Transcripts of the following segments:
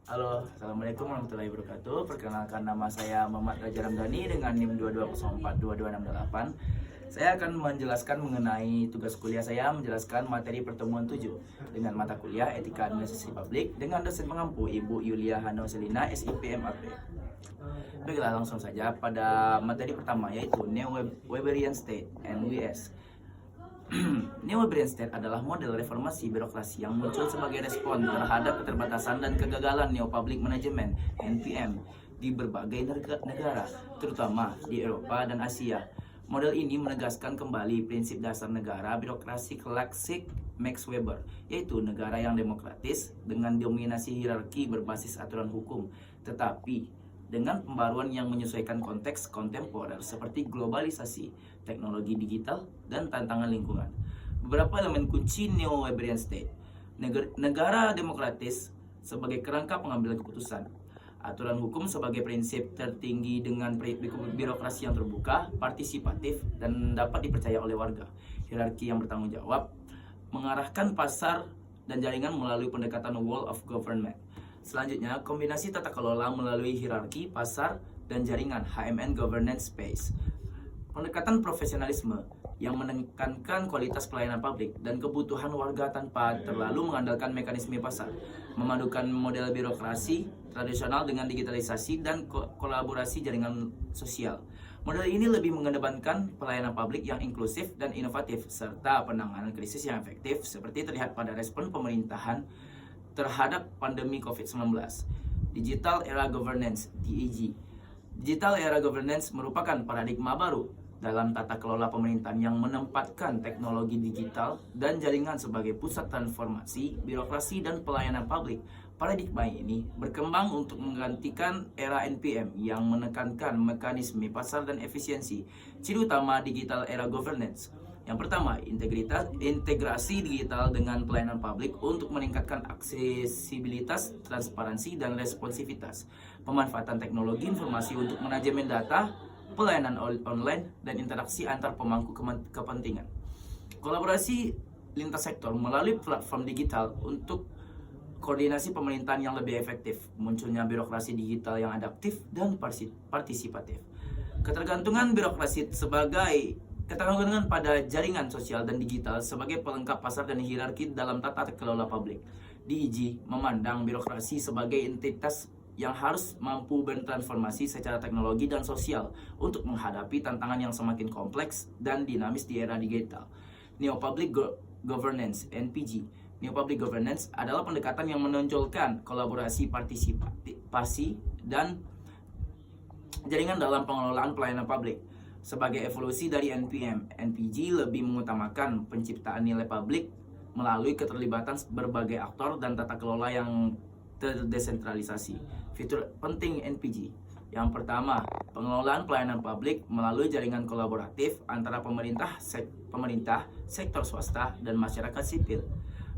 Halo, Assalamualaikum warahmatullahi wabarakatuh. Perkenalkan, nama saya Muhammad Raja Ramdhani dengan NIM 22042268. Saya akan menjelaskan mengenai tugas kuliah saya, menjelaskan materi pertemuan 7 dengan mata kuliah Etika Administrasi Publik dengan dosen pengampu Ibu Yulia Hano Selina, SIP MAP. Baiklah, langsung saja pada materi pertama, yaitu Neo-Weberian State (NWS). Neo-Weberian State adalah model reformasi birokrasi yang muncul sebagai respon terhadap keterbatasan dan kegagalan Neo-Public Management (NPM) di berbagai negara, terutama di Eropa dan Asia. Model ini menegaskan kembali prinsip dasar negara birokrasi klasik Max Weber, yaitu negara yang demokratis dengan dominasi hierarki berbasis aturan hukum, tetapi dengan pembaruan yang menyesuaikan konteks kontemporer seperti globalisasi, teknologi digital, dan tantangan lingkungan. Beberapa elemen kunci Neo-Weberian State: negara demokratis sebagai kerangka pengambilan keputusan, aturan hukum sebagai prinsip tertinggi dengan birokrasi yang terbuka, partisipatif, dan dapat dipercaya oleh warga, hierarki yang bertanggung jawab, mengarahkan pasar dan jaringan melalui pendekatan wall of government. Selanjutnya, kombinasi tata kelola melalui hierarki, pasar, dan jaringan HMN governance space. Pendekatan profesionalisme yang menekankan kualitas pelayanan publik dan kebutuhan warga tanpa terlalu mengandalkan mekanisme pasar. Memadukan model birokrasi tradisional dengan digitalisasi dan kolaborasi jaringan sosial. Model ini lebih mengedepankan pelayanan publik yang inklusif dan inovatif serta penanganan krisis yang efektif seperti terlihat pada respon pemerintahan terhadap pandemi COVID-19. Digital Era Governance (DEG). Digital Era Governance merupakan paradigma baru dalam tata kelola pemerintahan yang menempatkan teknologi digital dan jaringan sebagai pusat transformasi, birokrasi, dan pelayanan publik. Paradigma ini berkembang untuk menggantikan era NPM yang menekankan mekanisme pasar dan efisiensi. Ciri utama Digital Era Governance: yang pertama, integrasi digital dengan pelayanan publik untuk meningkatkan aksesibilitas, transparansi, dan responsivitas. Pemanfaatan teknologi informasi untuk manajemen data, pelayanan online, dan interaksi antar pemangku kepentingan. Kolaborasi lintas sektor melalui platform digital untuk koordinasi pemerintahan yang lebih efektif. Munculnya birokrasi digital yang adaptif dan partisipatif. Ketergantungan pada jaringan sosial dan digital sebagai pelengkap pasar dan hierarki dalam tata kelola publik. DEG memandang birokrasi sebagai entitas yang harus mampu bertransformasi secara teknologi dan sosial untuk menghadapi tantangan yang semakin kompleks dan dinamis di era digital. Neo-Public Governance (NPG). Neo-Public Governance adalah pendekatan yang menonjolkan kolaborasi, partisipasi, dan jaringan dalam pengelolaan pelayanan publik. Sebagai evolusi dari NPM, NPG lebih mengutamakan penciptaan nilai publik melalui keterlibatan berbagai aktor dan tata kelola yang terdesentralisasi. Fitur penting NPG: yang pertama, pengelolaan pelayanan publik melalui jaringan kolaboratif antara pemerintah, sektor swasta, dan masyarakat sipil.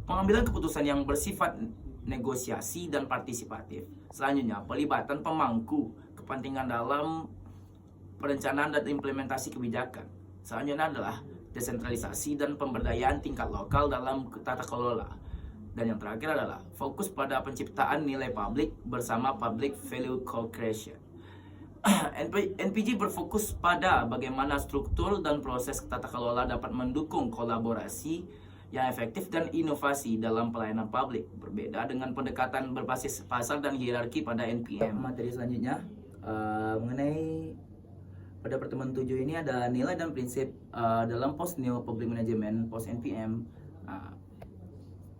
Pengambilan keputusan yang bersifat negosiasi dan partisipatif. Selanjutnya, pelibatan pemangku kepentingan dalam perencanaan dan implementasi kebijakan. Selanjutnya adalah desentralisasi dan pemberdayaan tingkat lokal dalam tata kelola. Dan yang terakhir adalah fokus pada penciptaan nilai publik bersama public value co-creation. NPG berfokus pada bagaimana struktur dan proses tata kelola dapat mendukung kolaborasi yang efektif dan inovasi dalam pelayanan publik, berbeda dengan pendekatan berbasis pasar dan hierarki pada NPM. Materi selanjutnya mengenai pada pertemuan 7 ini ada nilai dan prinsip dalam post Neo Public Management, post NPM.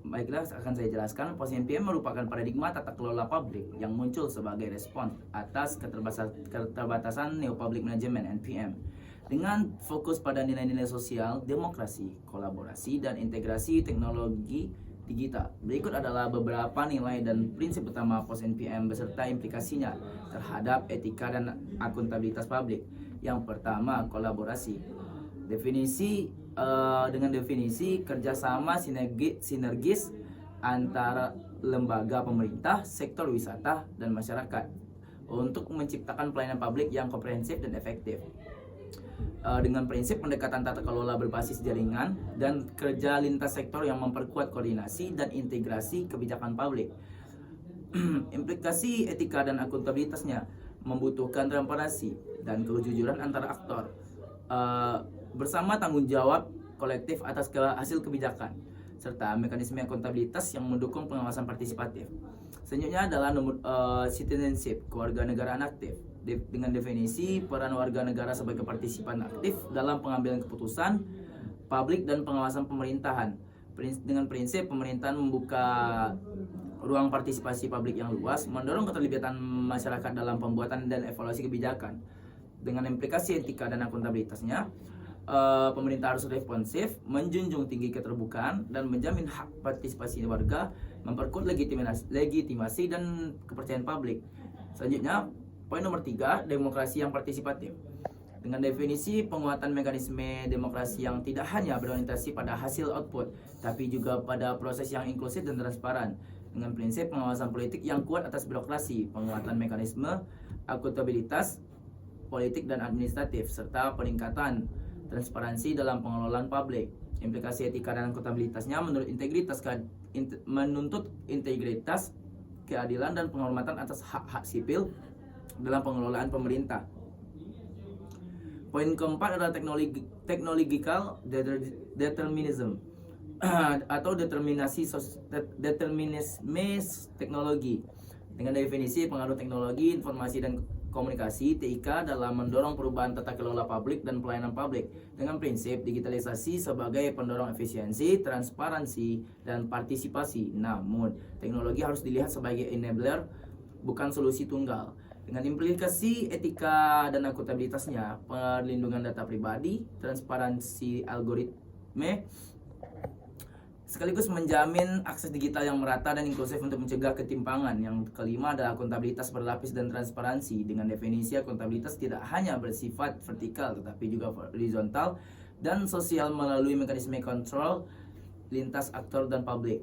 Baiklah, akan saya jelaskan. Post NPM merupakan paradigma tata kelola publik yang muncul sebagai respon atas keterbatasan Neo Public Management (NPM) dengan fokus pada nilai-nilai sosial, demokrasi, kolaborasi, dan integrasi teknologi digital. Berikut adalah beberapa nilai dan prinsip utama post NPM beserta implikasinya terhadap etika dan akuntabilitas publik. Yang pertama, kolaborasi. Dengan definisi kerjasama sinergis antara lembaga pemerintah, sektor wisata, dan masyarakat untuk menciptakan pelayanan publik yang komprehensif dan efektif. Dengan prinsip pendekatan tata kelola berbasis jaringan dan kerja lintas sektor yang memperkuat koordinasi dan integrasi kebijakan publik. Implikasi etika dan akuntabilitasnya membutuhkan transparansi dan kejujuran antara aktor, bersama tanggung jawab kolektif atas hasil kebijakan, serta mekanisme akuntabilitas yang mendukung pengawasan partisipatif. Selanjutnya adalah citizenship, kewarganegaraan aktif. Dengan definisi peran warga negara sebagai partisipan aktif dalam pengambilan keputusan publik dan pengawasan pemerintahan. Dengan prinsip pemerintahan membuka ruang partisipasi publik yang luas, mendorong keterlibatan masyarakat dalam pembuatan dan evaluasi kebijakan. Dengan implikasi etika dan akuntabilitasnya, pemerintah harus responsif, menjunjung tinggi keterbukaan, dan menjamin hak partisipasi warga, memperkuat legitimasi dan kepercayaan publik. Selanjutnya, poin nomor 3, demokrasi yang partisipatif. Dengan definisi penguatan mekanisme demokrasi yang tidak hanya berorientasi pada hasil output, tapi juga pada proses yang inklusif dan transparan. Dengan prinsip pengawasan politik yang kuat atas birokrasi, penguatan mekanisme akuntabilitas politik dan administratif, serta peningkatan transparansi dalam pengelolaan publik. Implikasi etika dan akuntabilitasnya menuntut integritas, keadilan, dan penghormatan atas hak-hak sipil dalam pengelolaan pemerintah. Poin keempat adalah technological determinism atau determinisme teknologi. Dengan definisi pengaruh teknologi informasi dan komunikasi (TIK) dalam mendorong perubahan tata kelola publik dan pelayanan publik, dengan prinsip digitalisasi sebagai pendorong efisiensi, transparansi, dan partisipasi. Namun, teknologi harus dilihat sebagai enabler, bukan solusi tunggal. Dengan implikasi etika dan akuntabilitasnya, perlindungan data pribadi, transparansi algoritme, sekaligus menjamin akses digital yang merata dan inklusif untuk mencegah ketimpangan. Yang kelima adalah akuntabilitas berlapis dan transparansi. Dengan definisi akuntabilitas tidak hanya bersifat vertikal, tetapi juga horizontal dan sosial melalui mekanisme kontrol lintas aktor dan publik.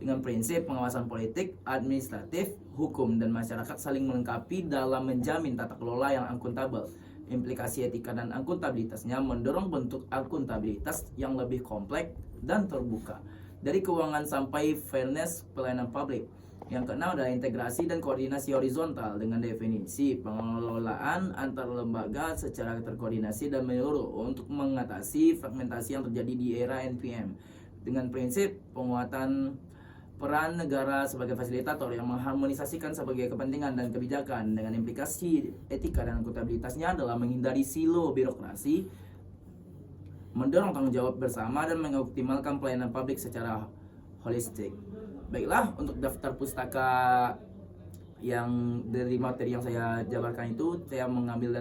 Dengan prinsip pengawasan politik, administratif, hukum, dan masyarakat saling melengkapi dalam menjamin tata kelola yang akuntabel. Implikasi etika dan akuntabilitasnya mendorong bentuk akuntabilitas yang lebih kompleks dan terbuka, dari keuangan sampai fairness pelayanan publik. Yang keenam adalah integrasi dan koordinasi horizontal, dengan definisi pengelolaan antar lembaga secara terkoordinasi dan menyeluruh untuk mengatasi fragmentasi yang terjadi di era NPM. Dengan prinsip penguatan peran negara sebagai fasilitator yang mengharmonisasikan sebagai kepentingan dan kebijakan. Dengan implikasi etika dan akuntabilitasnya adalah menghindari silo birokrasi, mendorong tanggung jawab bersama, dan mengoptimalkan pelayanan publik secara holistik. Baiklah, untuk daftar pustaka yang dari materi yang saya jabarkan itu, saya mengambil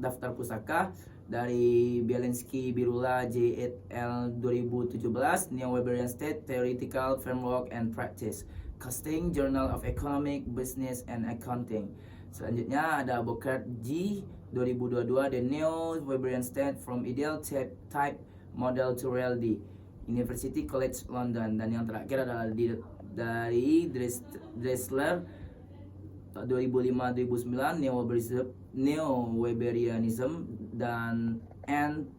daftar pustaka dari Bielinski Birula J. et al. 2017, Neo-Weberian State Theoretical Framework and Practice, Costing, Journal of Economic, Business, and Accounting. Selanjutnya ada Bokert G. 2022, The Neo-Weberian State from Ideal Type Model to Reality, University College London. Dan yang terakhir adalah dari Dressler 2005-2009, Neo-Weberianism dan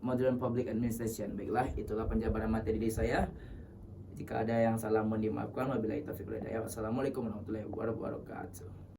Modern Public Administration. Baiklah, itulah penjabaran materi dari saya. Jika ada yang salah mohon dimaafkan. Wabillahi taufiq wal hidayah. Wassalamualaikum warahmatullahi wabarakatuh.